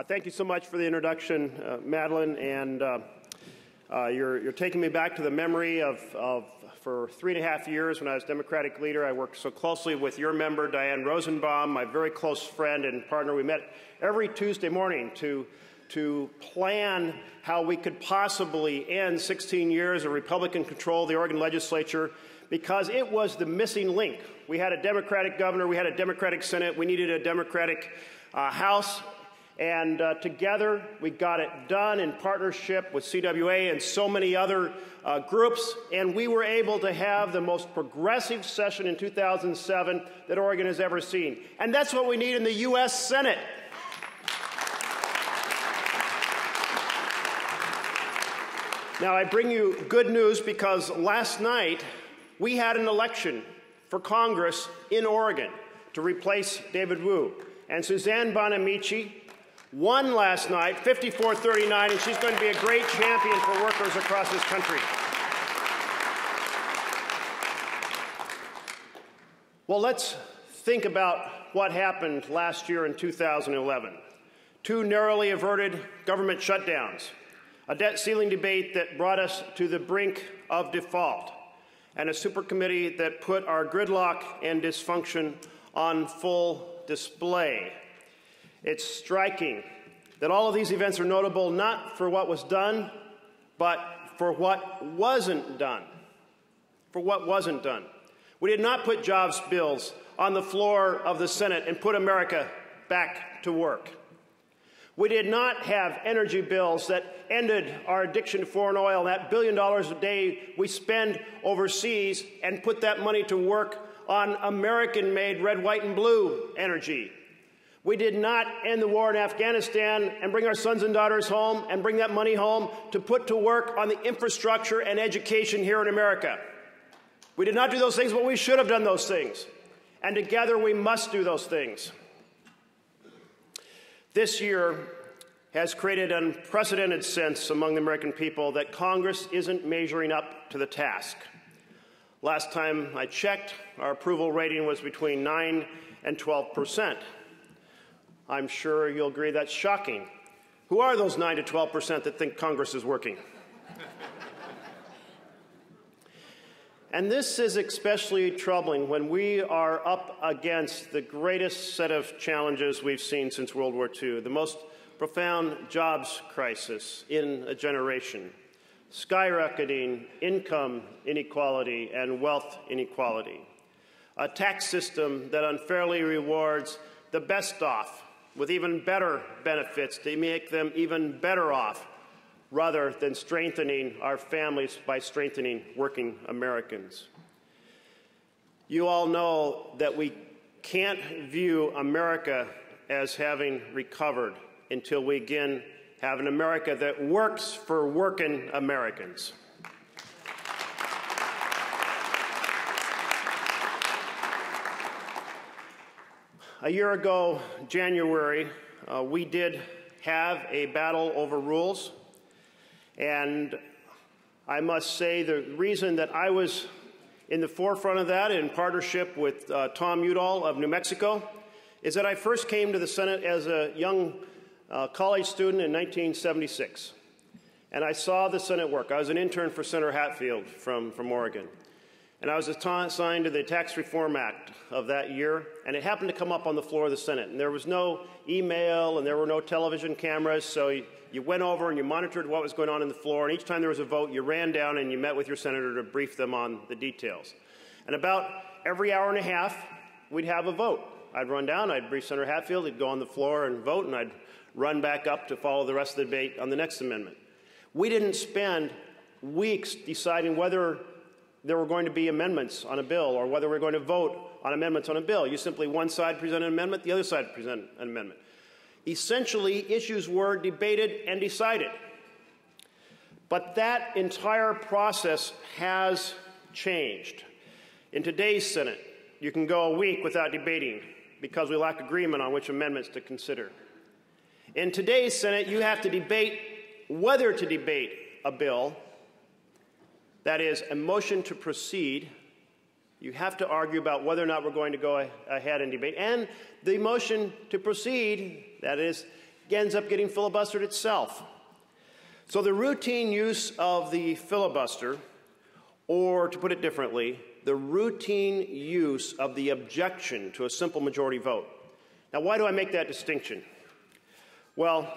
Thank you so much for the introduction, Madeline, and you're taking me back to the memory of for 3.5 years when I was Democratic leader. I worked so closely with your member, Diane Rosenbaum, my very close friend and partner. We met every Tuesday morning to plan how we could possibly end 16 years of Republican control of the Oregon legislature, because it was the missing link. We had a Democratic governor, we had a Democratic Senate, we needed a Democratic House, and together we got it done in partnership with CWA and so many other groups, and we were able to have the most progressive session in 2007 that Oregon has ever seen. And that's what we need in the U.S. Senate. Now, I bring you good news because last night we had an election for Congress in Oregon to replace David Wu. And Suzanne Bonamici won last night, 54-39, and she's going to be a great champion for workers across this country. Well, let's think about what happened last year in 2011. 2 narrowly averted government shutdowns, a debt ceiling debate that brought us to the brink of default, and a supercommittee that put our gridlock and dysfunction on full display. It's striking that all of these events are notable not for what was done, but for what wasn't done. For what wasn't done. We did not put jobs bills on the floor of the Senate and put America back to work. We did not have energy bills that ended our addiction to foreign oil, and that $1 billion a day we spend overseas, and put that money to work on American-made red, white, and blue energy. We did not end the war in Afghanistan and bring our sons and daughters home and bring that money home to put to work on the infrastructure and education here in America. We did not do those things, but we should have done those things. And together we must do those things. This year has created an unprecedented sense among the American people that Congress isn't measuring up to the task. Last time I checked, our approval rating was between 9% and 12%. I'm sure you'll agree that's shocking. Who are those 9 to 12% that think Congress is working? And this is especially troubling when we are up against the greatest set of challenges we've seen since World War II, the most profound jobs crisis in a generation, skyrocketing income inequality and wealth inequality, a tax system that unfairly rewards the best off with even better benefits to make them even better off, rather than strengthening our families by strengthening working Americans. You all know that we can't view America as having recovered until we again have an America that works for working Americans. A year ago, January, we did have a battle over rules. And I must say the reason that I was in the forefront of that in partnership with Tom Udall of New Mexico is that I first came to the Senate as a young college student in 1976. And I saw the Senate work. I was an intern for Senator Hatfield from Oregon. And I was assigned to the Tax Reform Act of that year, and it happened to come up on the floor of the Senate. And there was no email and there were no television cameras, so you went over and you monitored what was going on in the floor, and each time there was a vote, you ran down and you met with your senator to brief them on the details. And about every hour and a half, we'd have a vote. I'd run down, I'd brief Senator Hatfield, he'd go on the floor and vote, and I'd run back up to follow the rest of the debate on the next amendment. We didn't spend weeks deciding whether there were going to be amendments on a bill or whether we're going to vote on amendments on a bill. You simply, one side presented an amendment, the other side presented an amendment. Essentially, issues were debated and decided. But that entire process has changed. In today's Senate, you can go a week without debating because we lack agreement on which amendments to consider. In today's Senate, you have to debate whether to debate a bill. That is, a motion to proceed. You have to argue about whether or not we're going to go ahead and debate. And the motion to proceed, that is, ends up getting filibustered itself. So the routine use of the filibuster, or to put it differently, the routine use of the objection to a simple majority vote. Now, why do I make that distinction? Well,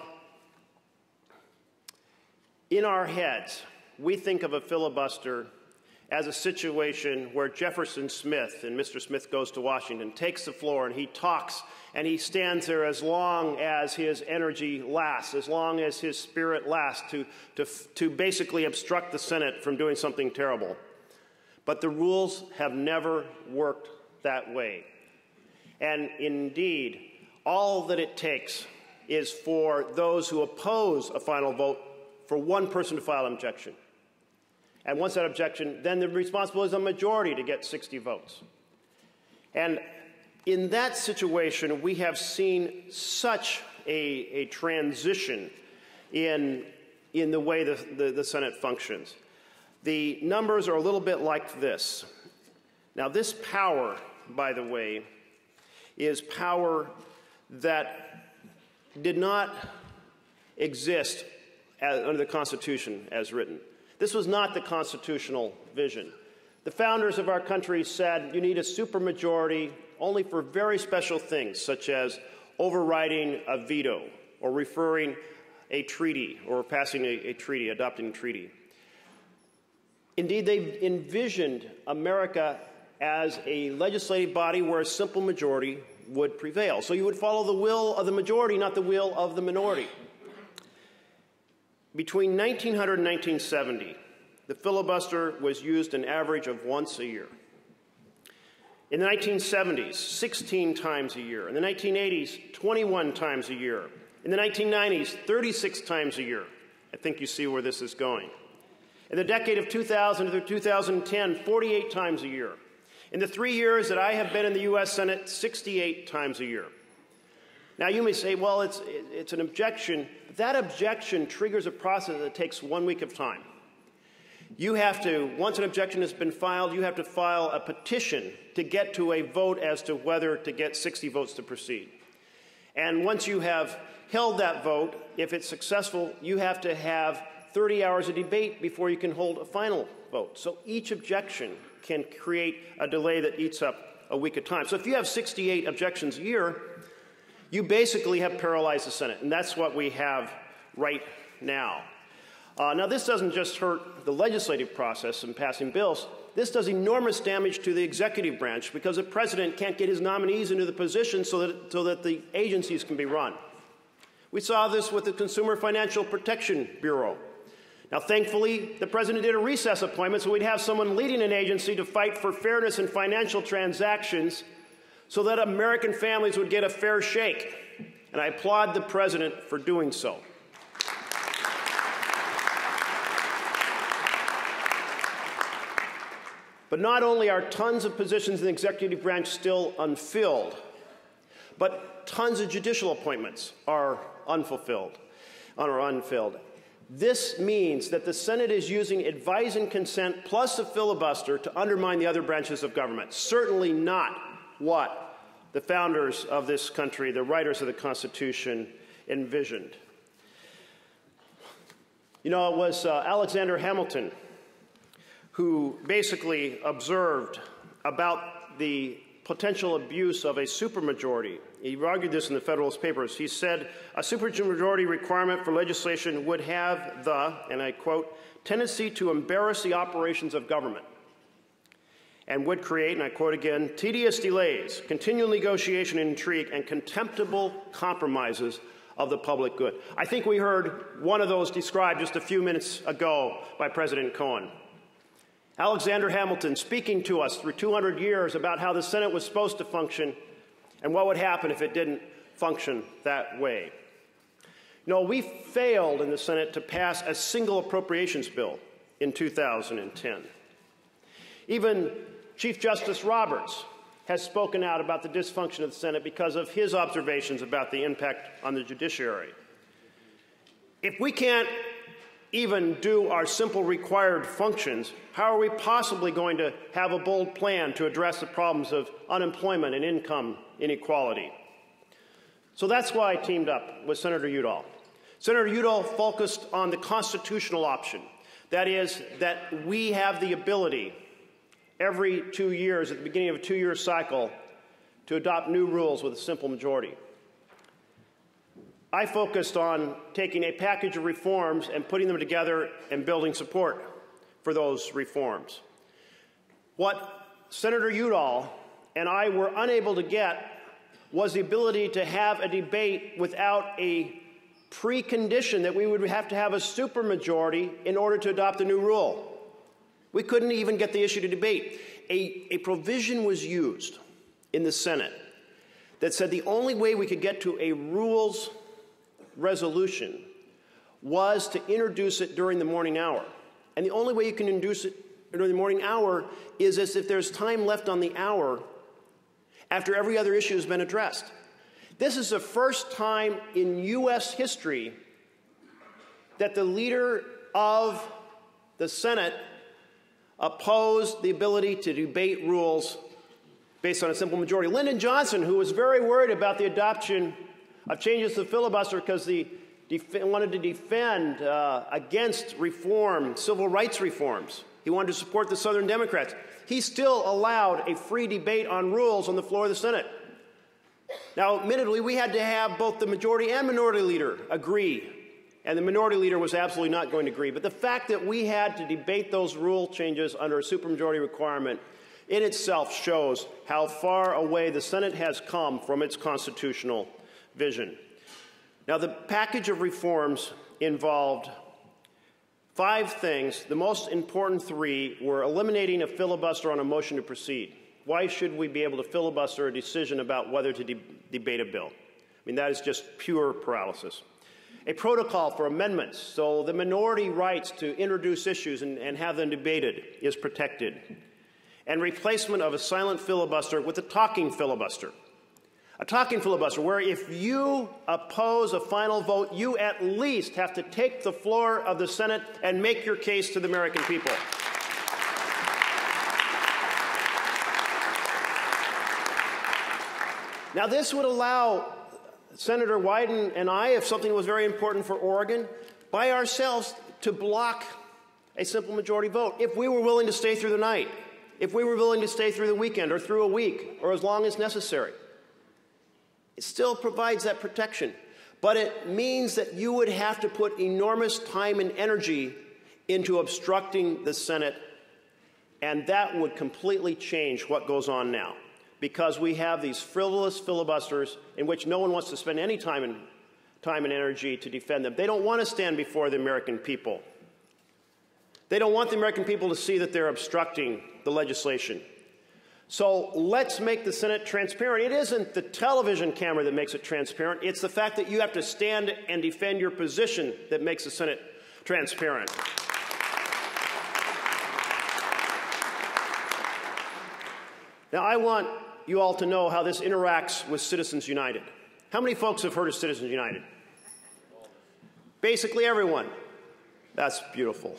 in our heads, we think of a filibuster as a situation where Jefferson Smith, and Mr. Smith goes to Washington, takes the floor and he talks and he stands there as long as his energy lasts, as long as his spirit lasts, to basically obstruct the Senate from doing something terrible. But the rules have never worked that way. And indeed, all that it takes is for those who oppose a final vote for one person to file an objection. And once that objection, then the responsibility is a majority to get 60 votes. And in that situation, we have seen such a transition in the way the Senate functions. The numbers are a little bit like this. Now, this power, by the way, is power that did not exist under the Constitution as written. This was not the constitutional vision. The founders of our country said you need a supermajority only for very special things, such as overriding a veto, or referring a treaty, or passing a treaty, adopting a treaty. Indeed, they envisioned America as a legislative body where a simple majority would prevail. So you would follow the will of the majority, not the will of the minority. Between 1900 and 1970, the filibuster was used an average of once a year. In the 1970s, 16 times a year. In the 1980s, 21 times a year. In the 1990s, 36 times a year. I think you see where this is going. In the decade of 2000 to 2010, 48 times a year. In the 3 years that I have been in the U.S. Senate, 68 times a year. Now, you may say, well, it's an objection. That objection triggers a process that takes 1 week of time. You have to, once an objection has been filed, you have to file a petition to get to a vote as to whether to get 60 votes to proceed. And once you have held that vote, if it's successful, you have to have 30 hours of debate before you can hold a final vote. So each objection can create a delay that eats up a week of time. So if you have 68 objections a year, you basically have paralyzed the Senate, and that's what we have right now. Now, this doesn't just hurt the legislative process in passing bills. This does enormous damage to the executive branch because the president can't get his nominees into the position so that the agencies can be run. We saw this with the Consumer Financial Protection Bureau. Now, thankfully, the president did a recess appointment so we'd have someone leading an agency to fight for fairness in financial transactions so that American families would get a fair shake. And I applaud the president for doing so. But not only are tons of positions in the executive branch still unfilled, but tons of judicial appointments are unfulfilled or unfilled. This means that the Senate is using advise and consent plus a filibuster to undermine the other branches of government. Certainly not what the founders of this country, the writers of the Constitution, envisioned. You know, it was Alexander Hamilton who basically observed about the potential abuse of a supermajority. He argued this in the Federalist Papers. He said, a supermajority requirement for legislation would have the, and I quote, tendency to embarrass the operations of government, and would create, and I quote again, tedious delays, continual negotiation and intrigue, and contemptible compromises of the public good. I think we heard one of those described just a few minutes ago by President Cohen. Alexander Hamilton speaking to us through 200 years about how the Senate was supposed to function and what would happen if it didn't function that way. You know, we failed in the Senate to pass a single appropriations bill in 2010. Even Chief Justice Roberts has spoken out about the dysfunction of the Senate because of his observations about the impact on the judiciary. If we can't even do our simple required functions, how are we possibly going to have a bold plan to address the problems of unemployment and income inequality? So that's why I teamed up with Senator Udall. Senator Udall focused on the constitutional option. That is, that we have the ability every 2 years, at the beginning of a 2-year cycle, to adopt new rules with a simple majority. I focused on taking a package of reforms and putting them together and building support for those reforms. What Senator Udall and I were unable to get was the ability to have a debate without a precondition that we would have to have a supermajority in order to adopt a new rule. We couldn't even get the issue to debate. A provision was used in the Senate that said the only way we could get to a rules resolution was to introduce it during the morning hour. And the only way you can introduce it during the morning hour is as if there's time left on the hour after every other issue has been addressed. This is the first time in U.S. history that the leader of the Senate opposed the ability to debate rules based on a simple majority. Lyndon Johnson, who was very worried about the adoption of changes to the filibuster because he wanted to defend against reform, civil rights reforms. He wanted to support the Southern Democrats. He still allowed a free debate on rules on the floor of the Senate. Now, admittedly, we had to have both the majority and minority leader agree, and the minority leader was absolutely not going to agree. But the fact that we had to debate those rule changes under a supermajority requirement in itself shows how far away the Senate has come from its constitutional vision. Now, the package of reforms involved 5 things. The most important 3 were eliminating a filibuster on a motion to proceed. Why should we be able to filibuster a decision about whether to debate a bill? I mean, that is just pure paralysis. A protocol for amendments, so the minority rights to introduce issues and have them debated is protected. And replacement of a silent filibuster with a talking filibuster. A talking filibuster where if you oppose a final vote, you at least have to take the floor of the Senate and make your case to the American people. Now, this would allow Senator Wyden and I, if something was very important for Oregon, by ourselves to block a simple majority vote if we were willing to stay through the night, if we were willing to stay through the weekend or through a week or as long as necessary. It still provides that protection, but it means that you would have to put enormous time and energy into obstructing the Senate, and that would completely change what goes on now, because we have these frivolous filibusters in which no one wants to spend any time and energy to defend them. They don't want to stand before the American people. They don't want the American people to see that they're obstructing the legislation. So let's make the Senate transparent. It isn't the television camera that makes it transparent. It's the fact that you have to stand and defend your position that makes the Senate transparent. Now, I want you all to know how this interacts with Citizens United. How many folks have heard of Citizens United? Basically everyone. That's beautiful.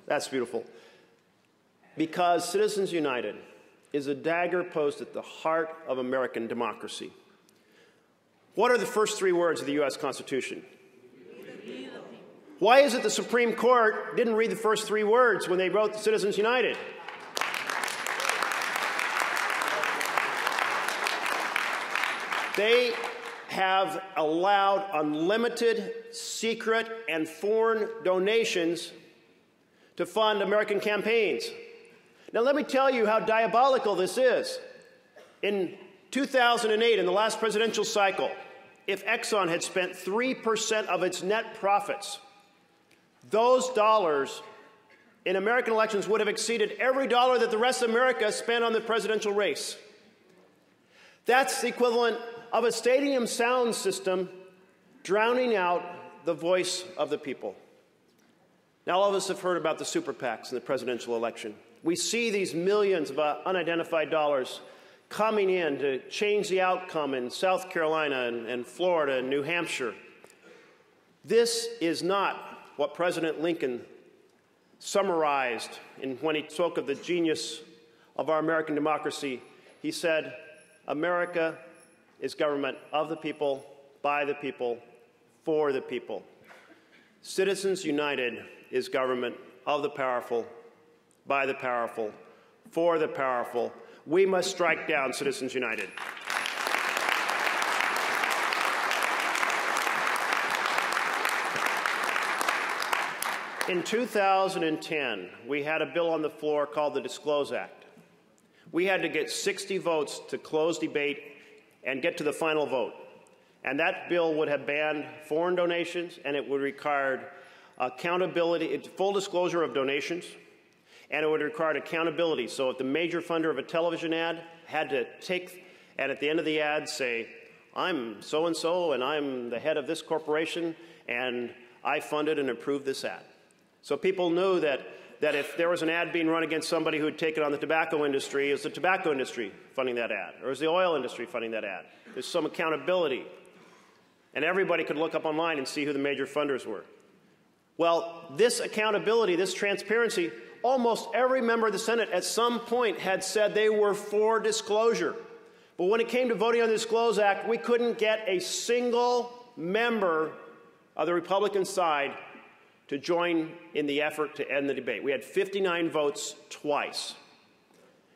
That's beautiful. Because Citizens United is a dagger posed at the heart of American democracy. What are the first 3 words of the U.S. Constitution? Why is it the Supreme Court didn't read the first 3 words when they wrote Citizens United? They have allowed unlimited, secret, and foreign donations to fund American campaigns. Now, let me tell you how diabolical this is. In 2008, in the last presidential cycle, if Exxon had spent 3% of its net profits, those dollars in American elections would have exceeded every dollar that the rest of America spent on the presidential race. That's the equivalent of a stadium sound system drowning out the voice of the people. Now, all of us have heard about the super PACs in the presidential election. We see these millions of unidentified dollars coming in to change the outcome in South Carolina and Florida and New Hampshire. This is not what President Lincoln summarized when he spoke of the genius of our American democracy. He said, America is government of the people, by the people, for the people. Citizens United is government of the powerful, by the powerful, for the powerful. We must strike down Citizens United. In 2010, we had a bill on the floor called the Disclose Act. We had to get 60 votes to close debate and get to the final vote. And that bill would have banned foreign donations, and it would require accountability, full disclosure of donations, and it would require accountability. So if the major funder of a television ad had to take, and at the end of the ad say, I'm so-and-so, and I'm the head of this corporation, and I funded and approved this ad. So people knew that if there was an ad being run against somebody who had taken on the tobacco industry, is the tobacco industry funding that ad? Or is the oil industry funding that ad? There's some accountability. And everybody could look up online and see who the major funders were. Well, this accountability, this transparency, almost every member of the Senate at some point had said they were for disclosure. But when it came to voting on the Disclose Act, we couldn't get a single member of the Republican side to join in the effort to end the debate. We had 59 votes twice.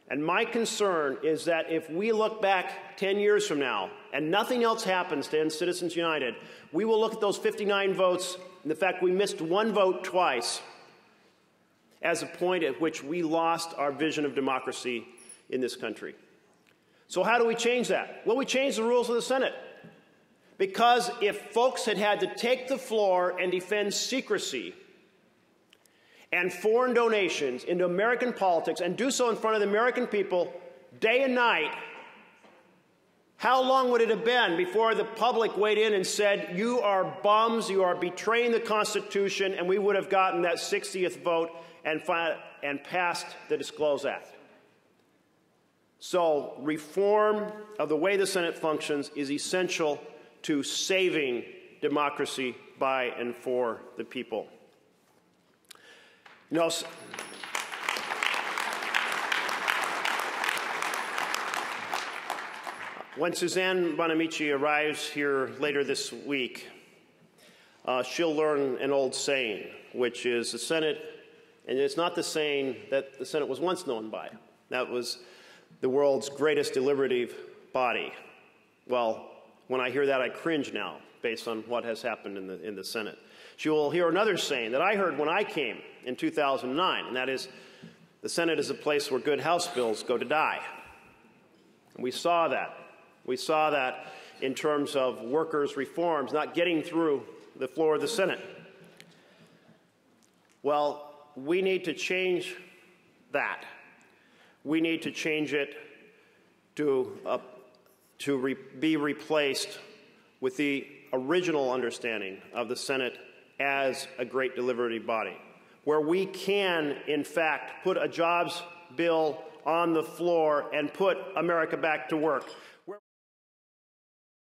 And my concern is that if we look back 10 years from now and nothing else happens to end Citizens United, we will look at those 59 votes and the fact we missed one vote twice as a point at which we lost our vision of democracy in this country. So how do we change that? Well, we changed the rules of the Senate. Because if folks had had to take the floor and defend secrecy and foreign donations into American politics and do so in front of the American people day and night, how long would it have been before the public weighed in and said, you are bums, you are betraying the Constitution, and we would have gotten that 60th vote and passed the Disclose Act? So reform of the way the Senate functions is essential to saving democracy by and for the people. You know, when Suzanne Bonamici arrives here later this week, she'll learn an old saying, which is the Senate, and it's not the saying that the Senate was once known by. That was the world's greatest deliberative body. Well, when I hear that, I cringe now, based on what has happened in the Senate. She will hear another saying that I heard when I came in 2009, and that is, the Senate is a place where good House bills go to die. And we saw that. We saw that in terms of workers' reforms not getting through the floor of the Senate. Well, we need to change that. We need to change it to be replaced with the original understanding of the Senate as a great deliberative body, where we can, in fact, put a jobs bill on the floor and put America back to work.